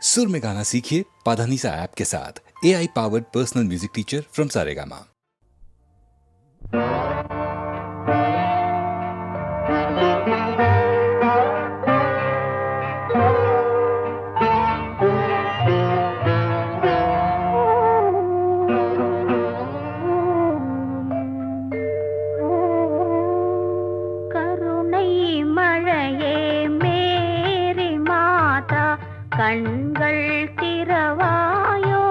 सुर में गाना सीखिए पाधानीसा ऐप के साथ। AI powered personal music teacher from Saregama. கண்கள் திறவாயோ,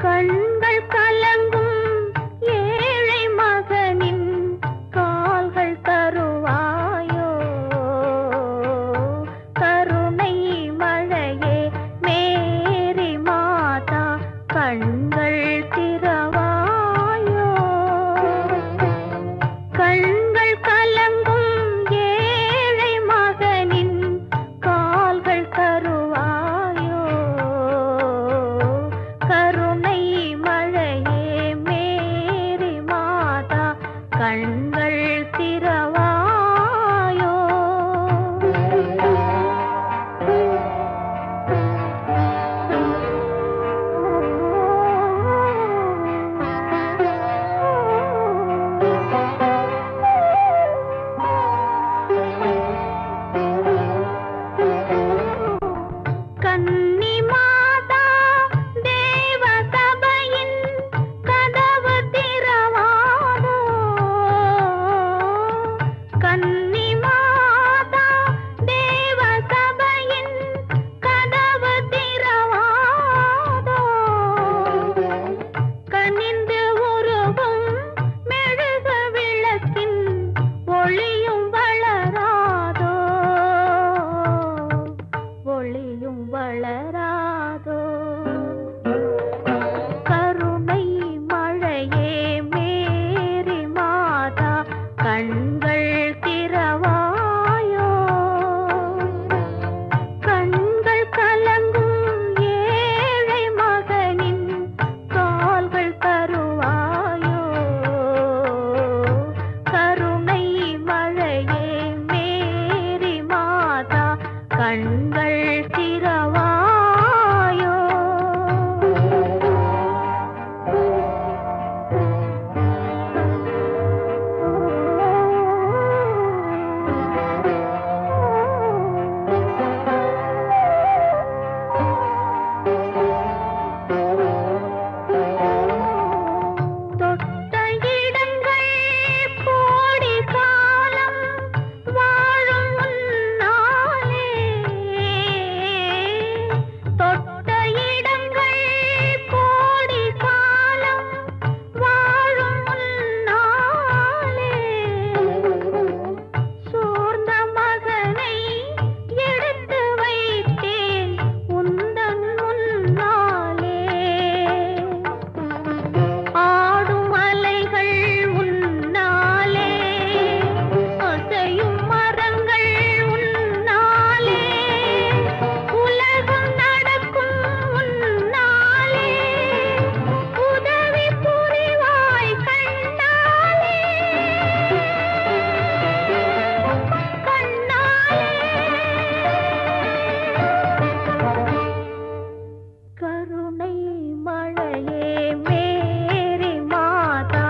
கண்கள் கலங்கும் ஏழை மகனின் கால்கள் தருவாயோ, கருணை மழையே மேரி மாதா கண்கள் திறவாயோ, கண்கள் கலங்கும் ஏழை மகனின் கால்கள் தருவாயோ, கருணை மழையே மேரி மாதா கண்கள் திறவாயோ. கன்னி மாதா தேவ சபையின் கதவு திறவாதோ, கன்னி மாதா தேவ சபையின் கதவு திறவாதோ, கனிந்து உருகும் மெழுகு விளக்கின் ஒளியும் வளராதோ, ஒளியும் வளராதோ, கருணை மழையே மேரி மாதா கண்கள் திறவாயோ, கண்கள் கலங்கும் ஏழை மகனின் கால்கள் தருவாயோ, கருணை மழையே மேரி மாதா கண்கள் திறவாயோ. தொட்ட இடங்கள் கோடி காலம் வாழும் முன்னாலே, தொட்ட இடங்கள் கோடி காலம் வாழும் முன்னாலே, சோர்ந்த மகனை எடுத்து வைத்தேன் உந்தன் முன்னாலே, ஆடும் அலைகள் உன்னாலே, அசையும் மரங்கள் உன்னாலே, உலகம் நடக்கும் உன்னாலே, உதவி புரிவாய் கண்ணாலே, கண்ணாலே, கருணை மழையே மேரி மாதா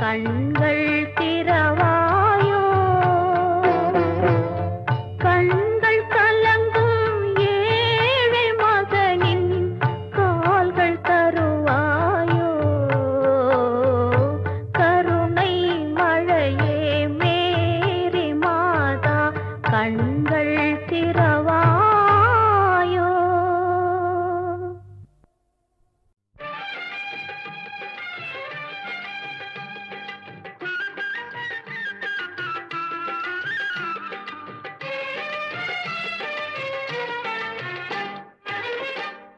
கண்கள் திறவாயோ, கண்கள் கலங்கும் ஏழை மகனின் கால்கள் தருவாயோ, கருணை மழையே மேரி மாதா கண்கள் திறவாயோ.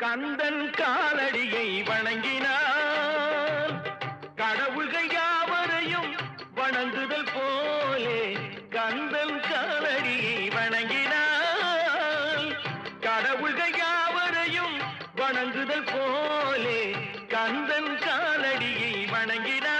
கந்தன் காலடியை வணங்கினார், கடவுள்கள் யாவரையும் வணங்குதல் போலே, கந்தன் காலடியை வணங்கினார், கடவுள்கள் யாவரையும் வணங்குதல் போலே, கந்தன் காலடியை வணங்கினார்.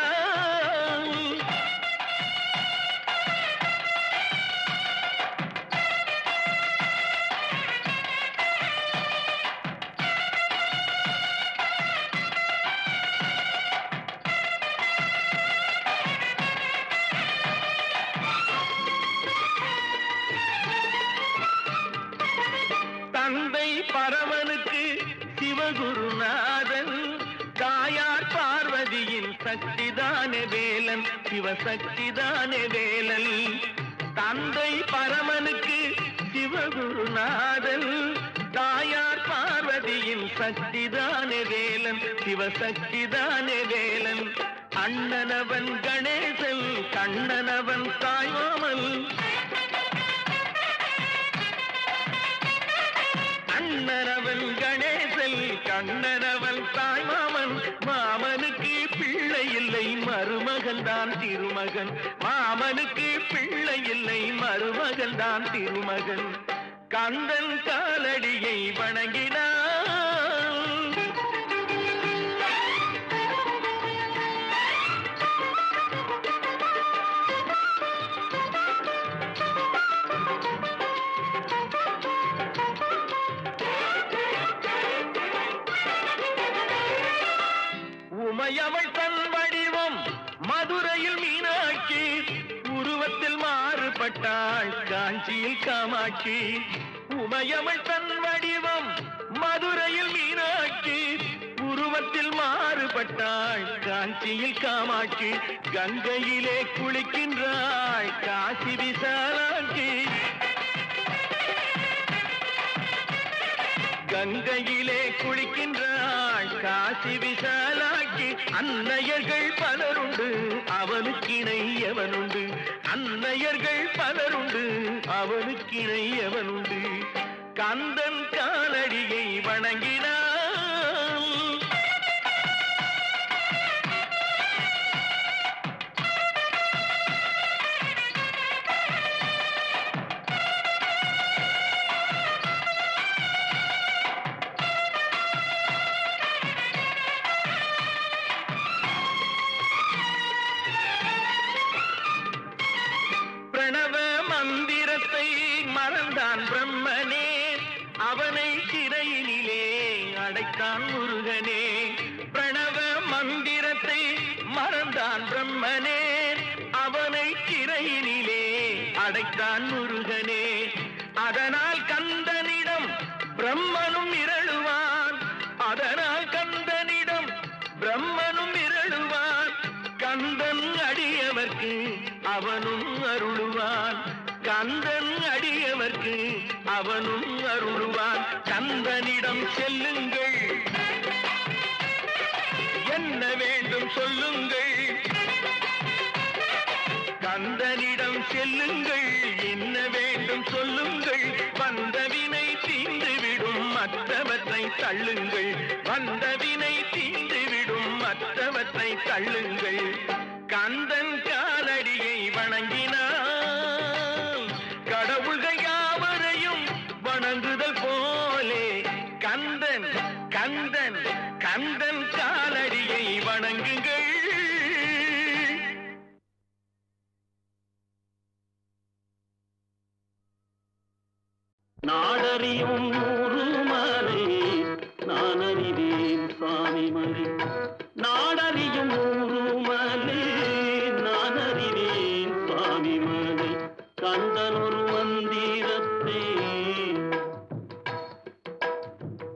பரமனுக்கு சிவகுருநாதன், தாயார் பார்வதியின் சக்திதானே வேலன், சிவசக்திதானே வேலன். தந்தை பரமனுக்கு சிவகுருநாதன், தாயார் பார்வதியின் சக்திதானே வேலன், சிவசக்திதானே வேலன். அண்ணனவன் கணேசன், கண்ணனவன் தாய்மாமன். அண்ணனவன் கணேசன், கண்ணனவன் தாய்மாமன். மாமனுக்கு பிள்ளை இல்லை, மருமகன் தான் திருமகன். மாமனுக்கு பிள்ளை இல்லை, மருமகன் தான் திருமகன். கந்தன் காலடியை வணங்கினான். உமையவள் தன் வடிவம் மதுரையில் மீனாட்சி, உருவத்தில் மாறுபட்டாள் காஞ்சியில் காமாட்சி. உமையவள் தன் வடிவம் மதுரையில் மீனாட்சி, உருவத்தில் மாறுபட்டாள் காஞ்சியில் காமாட்சி. கங்கையிலே குளிக்கின்றாள் காசி விசாலாட்சி. கங்கையிலே குளிக்கின்றாள் காசி விசாலாட்சி. அன்னையர்கள் பலருண்டு, அவனுக்கிணை எவனுண்டு. அன்னையர்கள் பலருண்டு, அவனுக்கிணை எவனுண்டு. கந்தன் காலடியை வணங்கினான். பிரணவ மந்திரத்தை மறந்தான் பிரம்மனே, அவனை சிறையினிலே அடைத்தான் முருகனே. பிரணவ மந்திரத்தை மறந்தான் பிரம்மனே, அவனை சிறையினிலே அடைத்தான் முருகனே. அதனால் கந்தனிடம் பிரம்மனும் இரழுவான், அதனால் கந்தனிடம் பிரம்மனும் இரழுவான். கந்தன் அடியவர்க்கு அவனும் அருளுவான், கந்தன் அடியவர்க்கு அவனும் அருளுவான். கந்தனிடம் செல்லுங்கள், என்ன வேண்டும் சொல்லுங்கள். கந்தனிடம் செல்லுங்கள், என்ன வேண்டும் சொல்லுங்கள். வந்தவினை தீர்ந்துவிடும், மற்றவற்றை தள்ளுங்கள். வந்தவினை தீர்ந்துவிடும், மற்றவற்றை தள்ளுங்கள். கந்தன் காலடியை வணங்கினான். கடவுள்கள் யாவரையும் வணங்குதல் போலே கந்தன் கந்தன் கந்தன் காலடியை வணங்குங்கள். நாடறியும் ஊருமலை நான் அறிவேன் சுவாமி மலை. நாடறியும் ஊருமலை நான் அறிவேன் சுவாமி மலை. கந்தன் ஒரு மந்திரத்தை,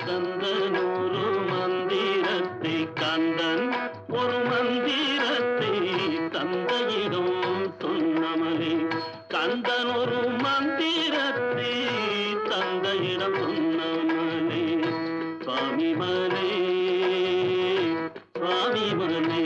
கந்தன் ஒரு மந்திரத்தை, கந்தன் ஒரு மந்திரத்தை தந்தையிடம் சொன்னமலை. கந்தன் ஒரு மந்திரத்தை தந்தையிடம் சொன்னமலை. சுவாமி மலை, சுவாமி மலை.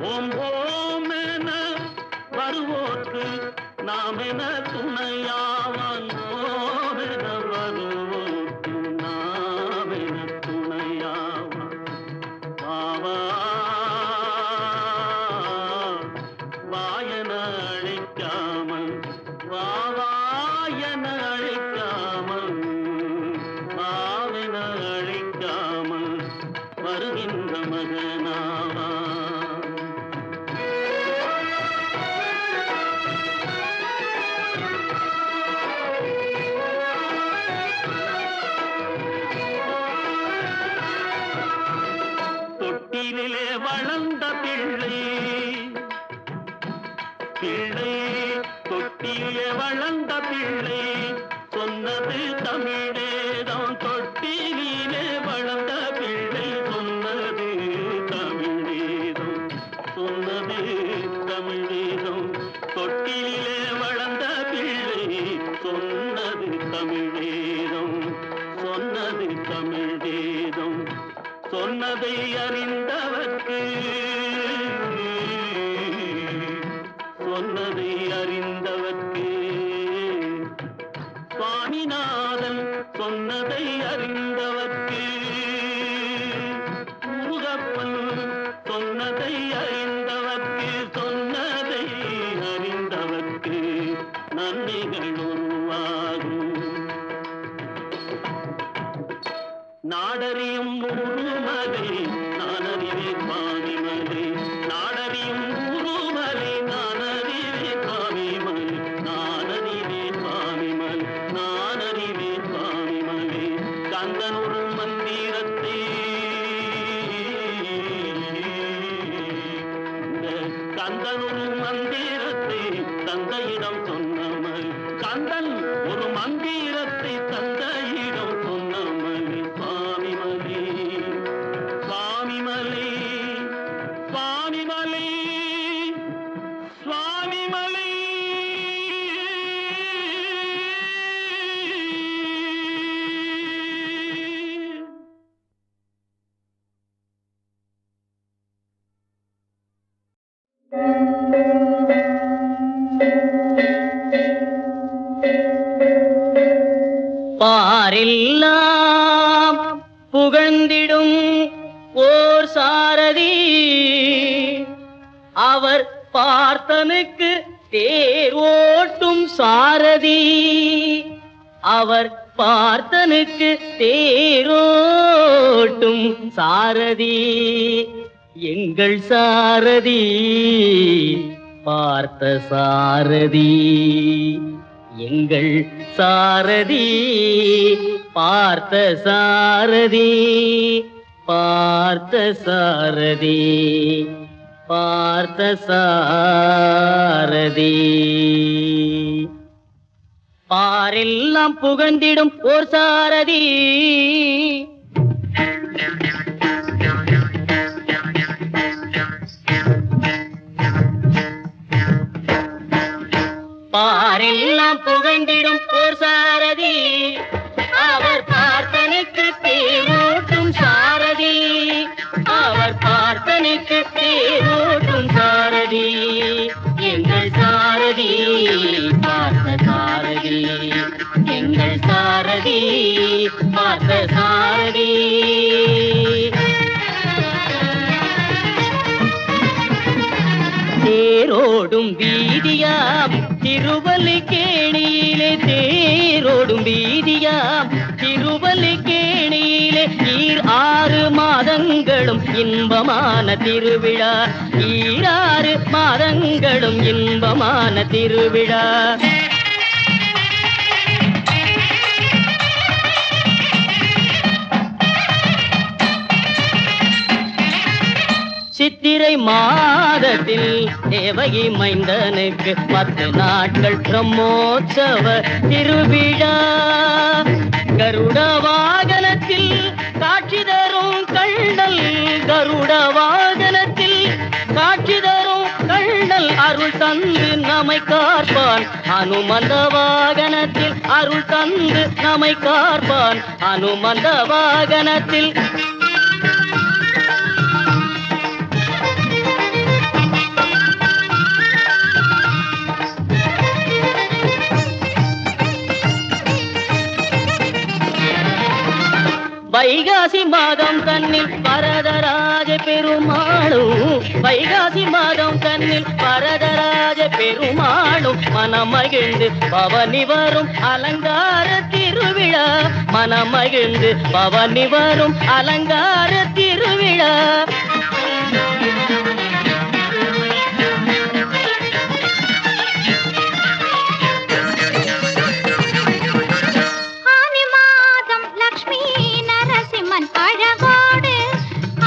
ஓம் ஓம் என வருவோர்க்கு நாம் என துணையாவான். ஓம் என வருவோர்க்கு நாம் என துணையாவான். பாவா வாயன அழைக்காமல், வாவாயன அழைக்காமல், வாவென அழைக்காமல் வருகின்ற மகனாவா. பிள்ளை தொட்டிலே வளர்ந்த பிள்ளை சொன்னது தமிழேதான். தொட்டிலே வளர்ந்த பிள்ளை சொன்னது தமிழேதம், சொன்னது தமிழேதம். தொட்டிலே வளர்ந்த பிள்ளை சொன்னது தமிழேதம், சொன்னது தமிழேதம். சொன்னதை அறிந்தவர்க்கு, சொன்னதை அறிந்தவர்க்கு சுவாமிநாதன் சொன்னதை அறிந்தவர்க்கு, முருகப்பன் சொன்னதை அறிந்தவர்க்கு, சொன்னதை அறிந்தவர்க்கு நன்மைகள் உருவாகும். நாடறியும் ஊருமலை நான் அறிவே சுவாமிமலை, நாடறியும் ஊருமலை நான் அறிவே சுவாமிமலை, நான் அறிவே சுவாமிமலை, நான் அறிவே சுவாமிமலை. கந்தன் ஒரு மந்திரத்தை, இந்த கந்தன் ஒரு மந்திரத்தை தந்தையிடம் சொன்னமல், கந்தன் ஒரு மந்திரத்தை தந்தையிடம் சொன்னமல். சுவாமிமலை, சுவாமிமலை, சுவாமிமலை, சுவாமிமலை. பாரெல்லாம் புகழ்ந்திடும் ஓர் சாரதி, அவர் பார்த்தனுக்கு தேர் ஓட்டும் சாரதி, அவர் பார்த்தனுக்கு தேரோட்டும் சாரதி, எங்கள் சாரதி பார்த்த சாரதி, எங்கள் சாரதி பார்த்த சாரதி, பார்த்த சாரதி, பார்த்த சாரதி. பாரெல்லாம் புகழ்ந்திடும் ஓர் சாரதி, பாரெல்லாம் புகழ்ந்திடும் ஓர் சாரதி, அவர் பார்த்தனுக்கு தேரோட்டும் சாரதி, அவர் பார்த்தனுக்கு தேரோட்டும் சாரதி, எங்கள் சாரதி பார்த்த சாரதி, எங்கள் சாரதி பார்த்த சாரதி. தேரோடும் வீதியாம் திருவல்லிக்கேணியிலே, தேரோடும் வீதியாம் திருவல்லிக்கேணியிலே, 6 மாதங்களும் இன்பமான திருவிழா, 6 மாதங்களும் இன்பமான திருவிழா. சித்திரை மாதத்தில் தேவகி மைந்தனுக்கு 10 நாட்கள் பிரம்மோற்சவ திருவிழா. கருட வாகனத்தில் காட்சி தரும் கண்ணல், கருட வாகனத்தில் காட்சி தரும் கண்ணல், அருள் தந்து நம்மை காப்பான் அனுமந்த வாகனத்தில், அருள் தந்து நம்மை காப்பான் அனுமந்த வாகனத்தில். வைகாசி மாதம் தன்னில் வரதராஜ பெருமாளும், வைகாசி மாதம் தன்னில் வரதராஜ பெருமாளும் மனமகிழ்ந்து பவனி வரும் அலங்கார திருவிழா, மனமகிழ்ந்து பவனி வரும் அலங்கார திருவிழா.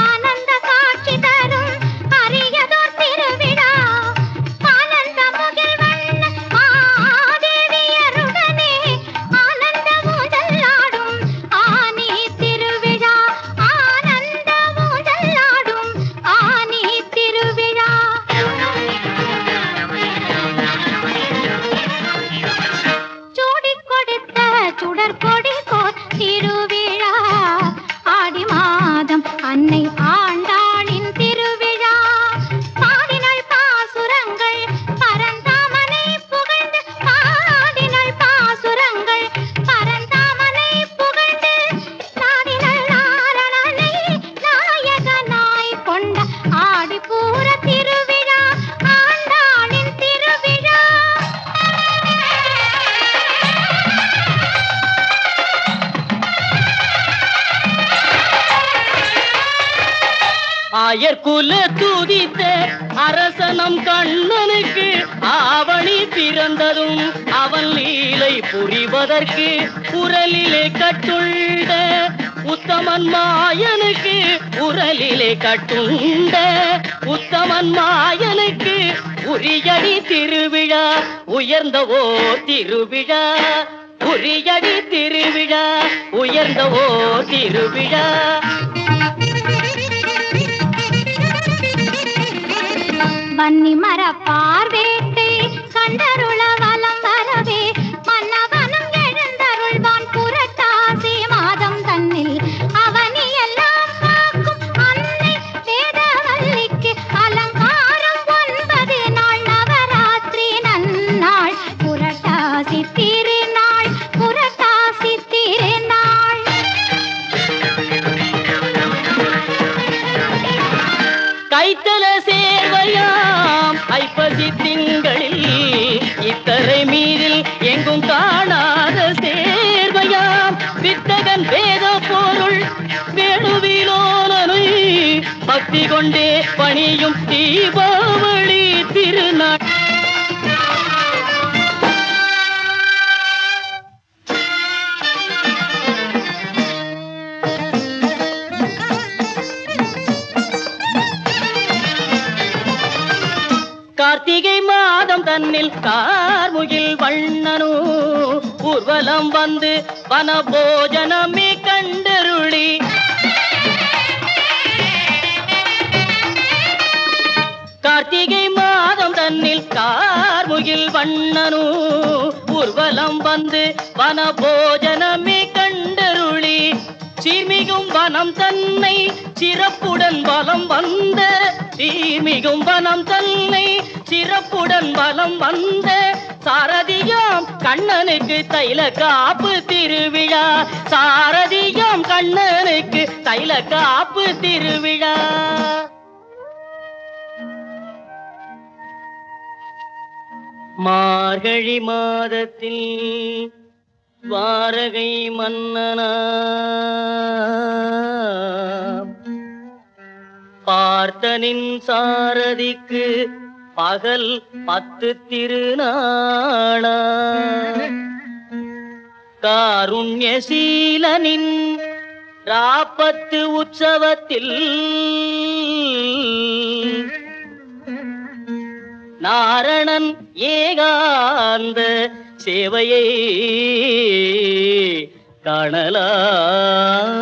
ஆனந்த காட்சி தரும் அரியதோர் திருவிழா, ஆனந்த முக ஆயர்குல துதித்த அரசனம் கண்ணனுக்கு ஆவணி பிறந்ததும் அவன் லீலை புரிவதற்கு உரலிலே கட்டுண்ட உத்தமன் மாயனுக்கு உரலிலே கட்டுண்ட உத்தமன் மாயனுக்கு உரியடி திருவிழா உயர்ந்தவோ திருவிழா உரியடி திருவிழா உயர்ந்தவோ திருவிழா வன்னி மர பார்வேட்டை கண்டருள வலம் வரவே மன்னவனும் எழுந்தருள்வான் புரட்டாசி மாதம் தன்னில் அவனி எல்லாம் காக்கும் அன்னை வேதவல்லிக்கு அலங்காரம் 9 நாள் நவராத்திரி நன்னாள் புரட்டாசி திருநாள் புரட்டாசி திருநாள் கைத்தல சேர்வையாம் ஐப்பசி திங்களில் இத்தரை மீதில் எங்கும் காணாத சேர்வையாம் வித்தகன் வேத பொருள் வேணுவிலோனனை பக்தி கொண்டே பணியும் தீபாவளி திருநாள் கார்த்திகை மாதம் தன்னில் கார்முகில் வண்ணனோ ஊர்வலம் வந்து வனபோஜனமே கண்டருளி கார்த்திகை மாதம் தன்னில் கார்முகில் வண்ணனோ ஊர்வலம் வந்து வனபோஜனமே கண்டருளி சீர்மிகும் வனம் தன்னை சிறப்புடன் வலம் வந்த சீர்மிகும் வனம் தன்னை சிறப்புடன் வலம் வந்த சாரதியாம் கண்ணனுக்கு தைல காப்பு திருவிழா சாரதியாம் கண்ணனுக்கு தைல காப்பு திருவிழா மார்கழி மாதத்தில் வாரகை மன்னனா பார்த்தனின் சாரதிக்கு பகல் 10 திருநாளா காருண்யசீலனின் ராப்பத்து உற்சவத்தில் நாரணன் ஏகாந்த சேவையை காணலாம்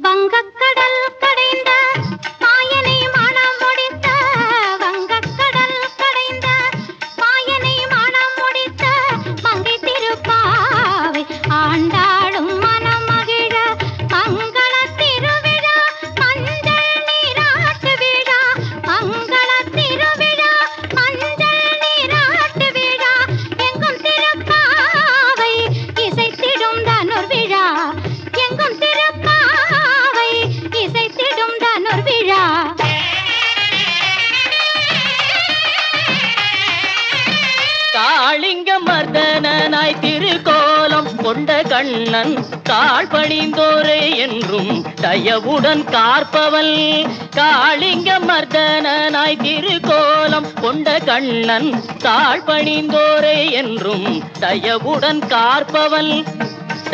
வங்கக்கடல் கடைந்த மாயனை மனம் முடித்த வங்கக்கடல் கடைந்த மாயனை மனம் முடித்த மங்கை திருப்பாவை ஆண்டாளும் மனம் மகிழ மங்கள திருவிழா மஞ்சள் நீராட்டு விழா மங்கள திருவிழா மஞ்சள் நீராட்டு விழா எங்கும் திருப்பாவை இசைத்திடும் தனுர் விழா எங்கும் திருப்பாவை இசைத்திடும் தனுர் விழா காளிங்க மர்தனாய் திருக்கோலம் கொண்ட கண்ணன் தாழ் பணிந்தோரே என்றும் தயவுடன் காற்பவள் காளிங்க மர்தனாய் திருக்கோலம் கொண்ட கண்ணன் தாழ் பணிந்தோரே என்றும் தயவுடன் காற்பவள்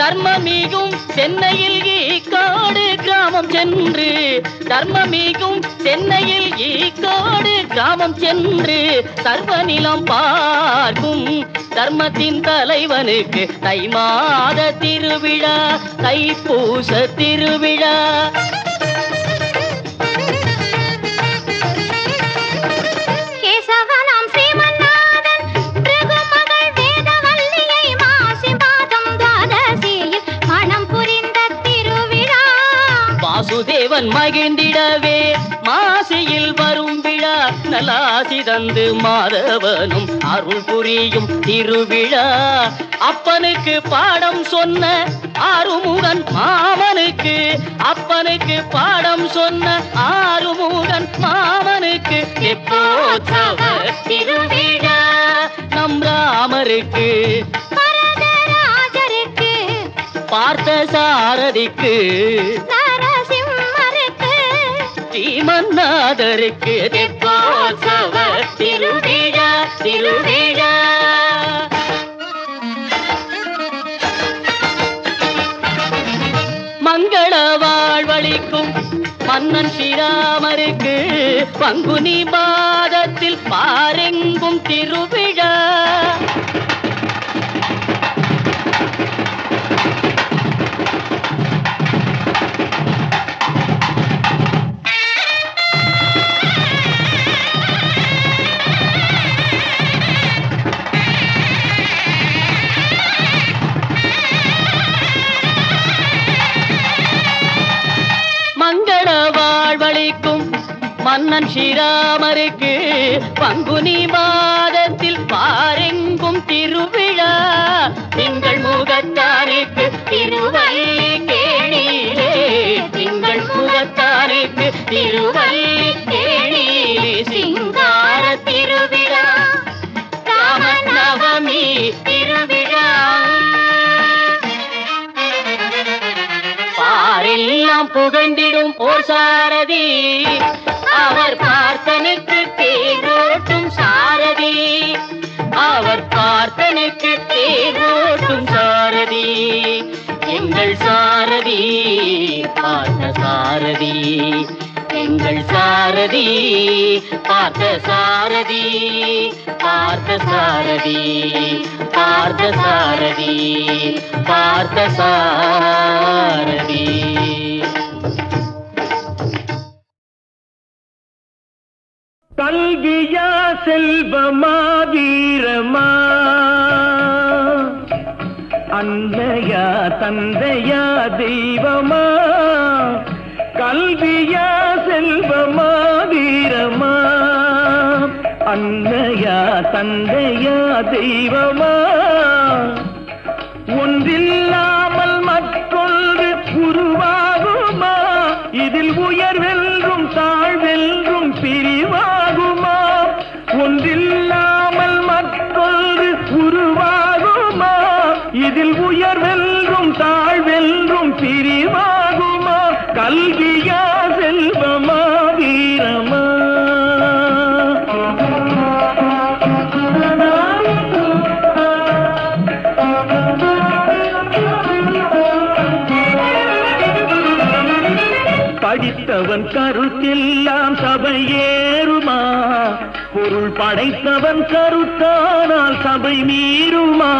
தர்மமிகும் சென்னையில் ஈக்காடு கிராமம் சென்று தர்மமிகும் சென்னையில் ஈக்காடு கிராமம் சென்று சர்வநிலம் பார்க்கும் தர்மத்தின் தலைவனுக்கு தை மாத திருவிழா தைப்பூச திருவிழா கேசவனாம் ஸ்ரீமன்னாதன் பிருகுமகள் வேதவல்லியை மாசி மாதம் துவாதசியில் மணம் புரிந்த திருவிழா வாசுதேவன் மகிழ்ந்திடவே மாசியில் வரும் விழா நலாசி தந்து மாதவனும் அருள் புரியும் திருவிழா. அப்பனுக்கு பாடம் சொன்ன ஆறுமுகன் மாமனுக்கு, அப்பனுக்கு பாடம் சொன்ன ஆறுமுகன் மாமனுக்கு எப்போத்சவ திருவிழா. நம் ராமருக்கு, வரதராஜருக்கு, பார்த்த சாரதிக்கு, நரசிம்மருக்கு, ஸ்ரீமன்னாதருக்கு தெப்போத்சவ திருவிழா திருவிழா. மங்கள வாழ்வளிக்கும் மன்னன் ஸ்ரீராமருக்கு பங்குனி மாதத்தில் பாரெங்கும் திருவிழா. மங்கள வாழ்வளிக்கும் மன்னன் ஸ்ரீராமருக்கு பங்குனி மாதத்தில் பாரெங்கும் திருவிழா. திங்கள் முகத்தானுக்கு திருவல்லிக்கேணியிலே, திங்கள் முகத்தானுக்கு திருவல்லிக்கேணியிலே சிங்கார திருவிழா, ராமநவமி திருவிழா. பாரெல்லாம் புகழ்ந்திடும் ஓர் சாரதி, அவர் பார்த்தனுக்கு தேரோட்டும் சாரதி, அவர் பார்த்தனுக்கு தேரோட்டும் சாரதி. எங்கள் சாரதி பார்த்த சாரதி, எங்கள் சாரதி பார்த்த சாரதி, பார்த்த சாரதி, பார்த்த சாரதி, பார்த்த சாரதி. கல்வியா செல்வமா வீரமா, அன்னையா தந்தையா தெய்வமா. கல்வியா செல்வமா வீரமா, அன்னையா தந்தையா தெய்வமா. ஒன்றில்லாமல் மற்றொன்று உருவாகுமா, இதில் உயர்வென்றும் தாழ்வென்றும் பிரிவாகுமா. ஒன்றில்லாமல் மற்றொன்று உருவாகுமா, இதில் உயர்வென்றும் தாழ்வென்றும் பிரிவாகுமா. கல்வியா செல்வமா வீரமா. படித்தவன் கருத்தெல்லாம் சபையேறுமா, பொருள் படைத்தவன் கருத்தானால் சபை மீறுமா.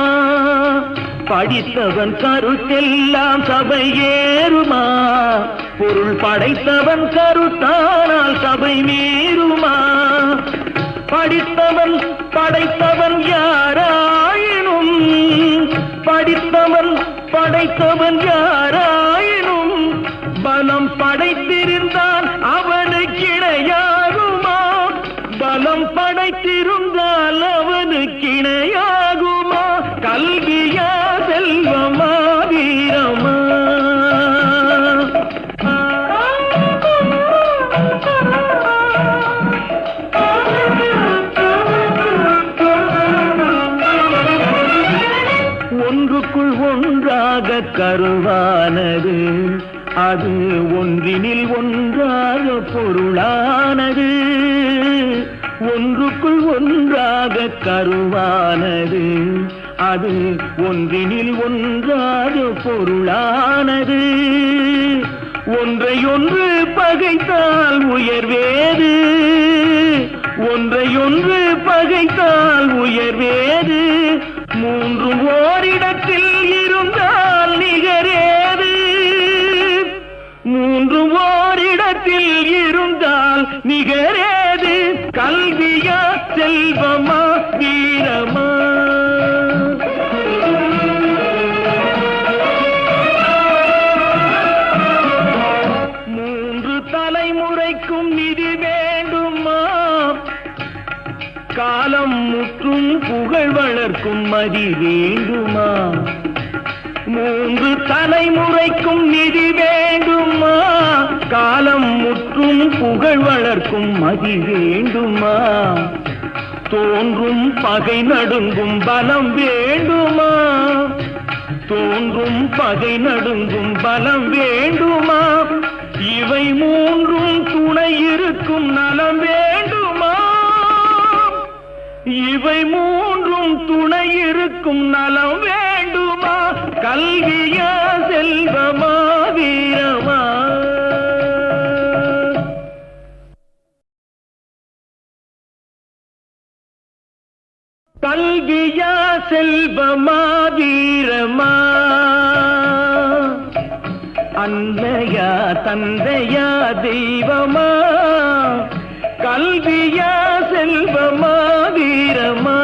படித்தவன் கருத்தெல்லாம் சபையேறுமா, பொருள் படைத்தவன் கருத்தானால் சபை மீறுமா. படித்தவன் படைத்தவன் யாராயினும், படித்தவன் படைத்தவன் யாராயினும், பலம் படைத்திருந்தான் அவனுக்கு இணையாகுமா. பலம் படைத்திருந்தால் அவனுக்கு இணையாகுமா. கல்வியா செல்வமா வீரமா. ஒன்றுக்குள் ஒன்றாக கருவானது, அது ஒன்றினில் ஒன்றாக பொருளானது. ஒன்றுக்குள் ஒன்றாக கருவானது, அது ஒன்றினில் ஒன்றாக பொருளானது. ஒன்றையொன்று பகைத்தால் உயர்வேது, ஒன்றையொன்று பகைத்தால் உயர்வேது. மூன்றும் ஓரிடத்தில் இருந்தால் நிகரேது, மூன்றும் ஓரிடத்தில் இருந்தால் நிகரேது. கல்வியா செல்வமா வீரமா. மூன்று தலைமுறைக்கும் நிதி வேண்டுமா காலம் முற்றும் புகழ் வளர்க்கும் மதி வேண்டுமா 3 தலைமுறைக்கும் நிதி வேண்டுமா காலம் முற்றும் புகழ் வளர்க்கும் மதி வேண்டுமா தோன்றும் பகை நடுங்கும் பலம் வேண்டுமா தோன்றும் பகை நடுங்கும் பலம் வேண்டுமா இவை 3ம் துணை இருக்கும் நலம் வேண்டுமா இவை 3ம் துணை இருக்கும் நலம் வேண்டுமா கல்வியா செல்வமா வீரமா கல்வியா செல்வமா வீரமா அன்னையா தந்தையா தெய்வமா கல்வியா செல்வமா வீரமா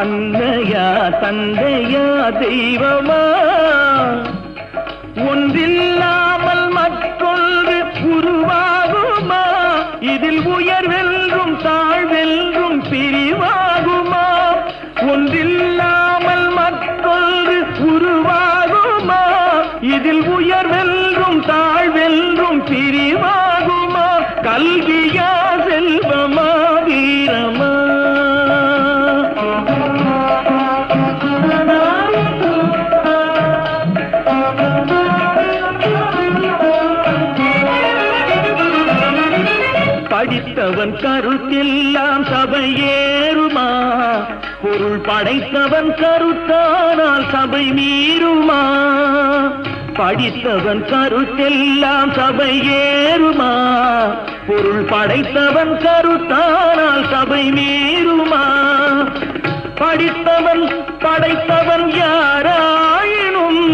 அன்னையா தந்தையா தெய்வமா ஒன்றில்லாமல் மற்றொன்று உருவாகுமா இதில் உயர்வெல்லும் தாழ்வெல்லும் பிரிவாகுமா ஒன்றில்லாமல் மற்றொன்று உருவாகுமா இதில் உயர்வெல்லும் தாழ்வெல்லும் பிரிவாகுமா கல்வியா செல்வமா வீரமா படித்தவன் கருத்தெல்லாம் சபையேறுமா பொருள் படைத்தவன் கருத்தானால் சபை மீறுமா படித்தவன் கருத்தெல்லாம் சபையேறுமா பொருள் படைத்தவன் கருத்தானால் சபை மீறுமா படித்தவன் படைத்தவன் யாராயினும்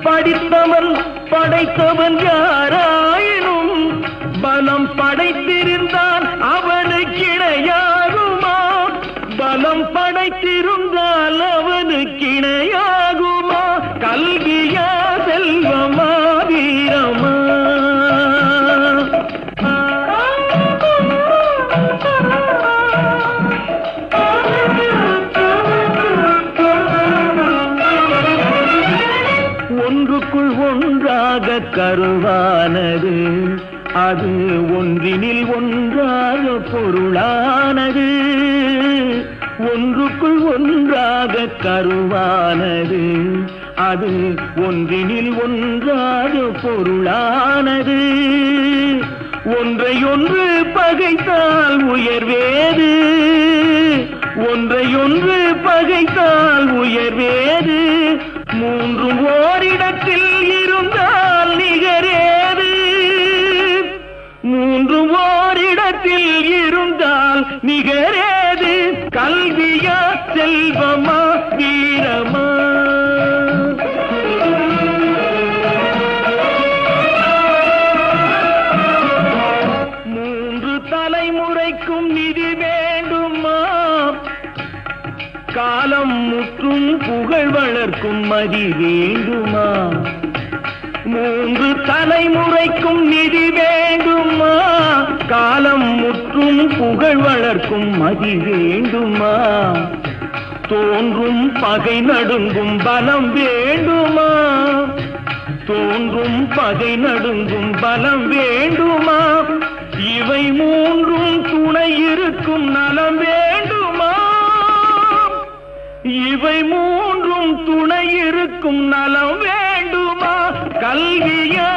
படித்தவன் படைத்தவன் யாராயினும் பலம் படைத்திருந்தான் அவனுக்கு இணையாகுமா பலம் படைத்திருந்தால் அவனுக்கு இணையாகுமா கல்வியா செல்வமா வீரமா ஒன்றுக்குள் ஒன்றாக கருவானது அது ஒன்றினில் ஒன்றாக பொருளானது ஒன்றுக்குள் ஒன்றாக கருவானது அது ஒன்றினில் ஒன்றாக பொருளானது ஒன்றையொன்று பகைத்தால் உயர்வேது ஒன்றையொன்று பகைத்தால் உயர்வேது 3ம் ஓரிடத்தில் இருந்தால் நிகரேது 3ம் ஓரிடத்தில் இருந்தால் நிகரேது கல்வியா செல்வமா வீரமா தலைமுறைக்கும் நிதி வேண்டுமா காலம் முற்றும் புகழ் வளர்க்கும் மதி வேண்டுமா 3 தலைமுறைக்கும் நிதி வேண்டுமா காலம் முற்றும் புகழ் வளர்க்கும் மதி வேண்டுமா தோன்றும் பகை நடுங்கும் பலம் வேண்டுமா தோன்றும் பகை நடுங்கும் பலம் வேண்டுமா இவை 3ம் துணை இருக்கும் நலம் வேண்டுமா இவை 3ம் துணை இருக்கும் நலம் வேண்டுமா கல்வியா